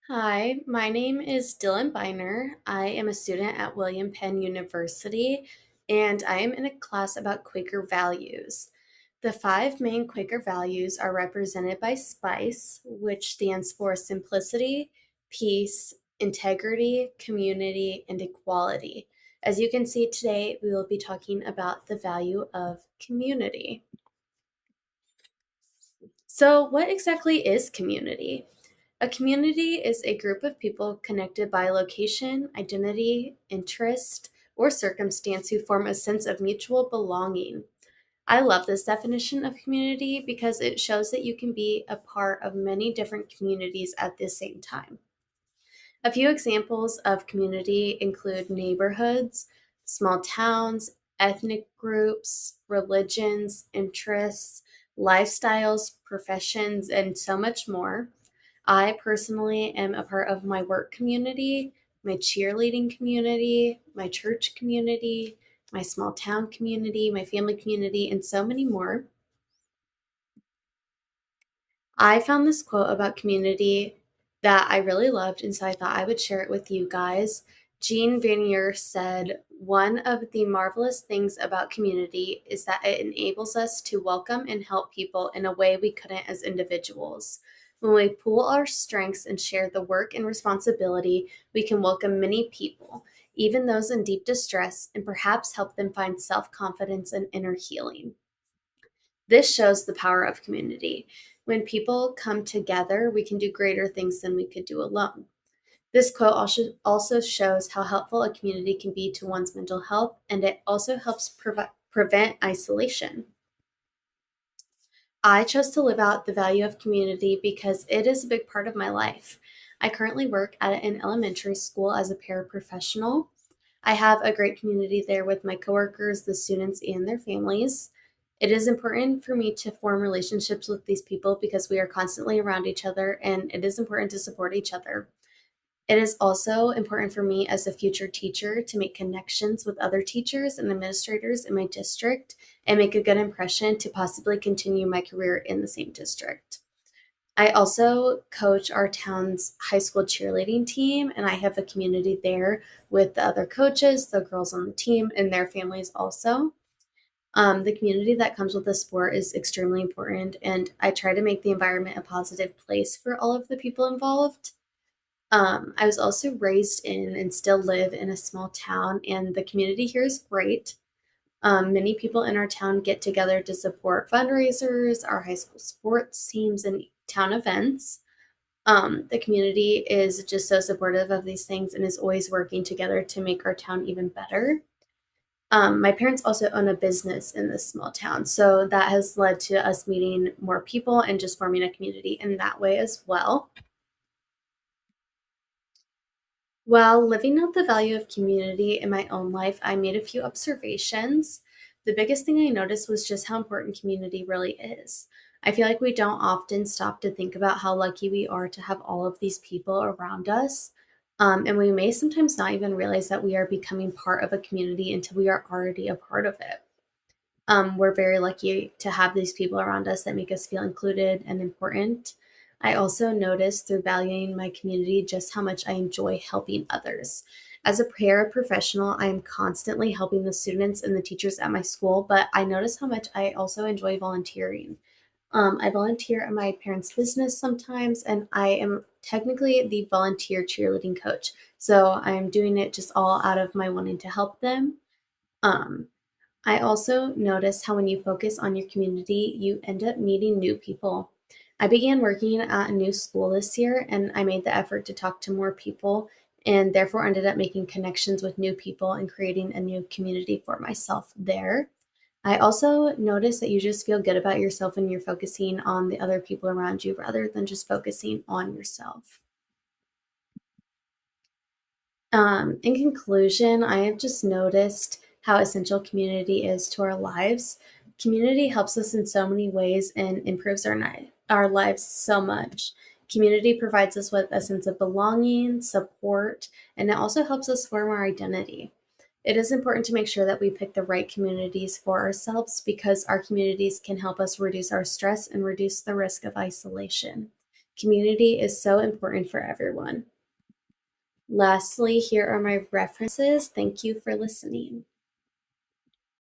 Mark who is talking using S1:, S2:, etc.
S1: Hi, my name is Dylan Biner. I am a student at William Penn University, and I am in a class about Quaker values. The five main Quaker values are represented by SPICE, which stands for simplicity, peace, integrity, community, and equality. As you can see today, we will be talking about the value of community. So, what exactly is community? A community is a group of people connected by location, identity, interest, or circumstance who form a sense of mutual belonging. I love this definition of community because it shows that you can be a part of many different communities at the same time. A few examples of community include neighborhoods, small towns, ethnic groups, religions, interests, lifestyles, professions, and so much more. I personally am a part of my work community, my cheerleading community, my church community, my small town community, my family community, and so many more. I found this quote about community that I really loved, and so I thought I would share it with you guys. Jean Vanier said, "One of the marvelous things about community is that it enables us to welcome and help people in a way we couldn't as individuals. When we pool our strengths and share the work and responsibility, we can welcome many people, even those in deep distress, and perhaps help them find self confidence and inner healing." This shows the power of community. When people come together, we can do greater things than we could do alone. This quote also shows how helpful a community can be to one's mental health, and it also helps prevent isolation. I chose to live out the value of community because it is a big part of my life. I currently work at an elementary school as a paraprofessional. I have a great community there with my coworkers, the students, and their families. It is important for me to form relationships with these people because we are constantly around each other and it is important to support each other. It is also important for me as a future teacher to make connections with other teachers and administrators in my district and make a good impression to possibly continue my career in the same district. I also coach our town's high school cheerleading team, and I have a community there with the other coaches, the girls on the team, and their families also. The community that comes with the sport is extremely important, and I try to make the environment a positive place for all of the people involved. I was also raised in and still live in a small town, and the community here is great. Many people in our town get together to support fundraisers, our high school sports teams, and town events. The community is just so supportive of these things and is always working together to make our town even better. My parents also own a business in this small town, so that has led to us meeting more people and just forming a community in that way as well. While living out the value of community in my own life, I made a few observations. The biggest thing I noticed was just how important community really is. I feel like we don't often stop to think about how lucky we are to have all of these people around us. And we may sometimes not even realize that we are becoming part of a community until we are already a part of it. We're very lucky to have these people around us that make us feel included and important. I also noticed through valuing my community just how much I enjoy helping others. As a paraprofessional, I am constantly helping the students and the teachers at my school, but I notice how much I also enjoy volunteering. I volunteer at my parents' business sometimes, and I am technically the volunteer cheerleading coach. So I'm doing it just all out of my wanting to help them. Um, I also noticed how when you focus on your community, you end up meeting new people. I began working at a new school this year and I made the effort to talk to more people and therefore ended up making connections with new people and creating a new community for myself there. I also noticed that you just feel good about yourself when you're focusing on the other people around you rather than just focusing on yourself. In conclusion, I have just noticed how essential community is to our lives. Community helps us in so many ways and improves our lives so much. Community provides us with a sense of belonging, support, and it also helps us form our identity. It is important to make sure that we pick the right communities for ourselves because our communities can help us reduce our stress and reduce the risk of isolation. Community is so important for everyone. Lastly, here are my references. Thank you for listening.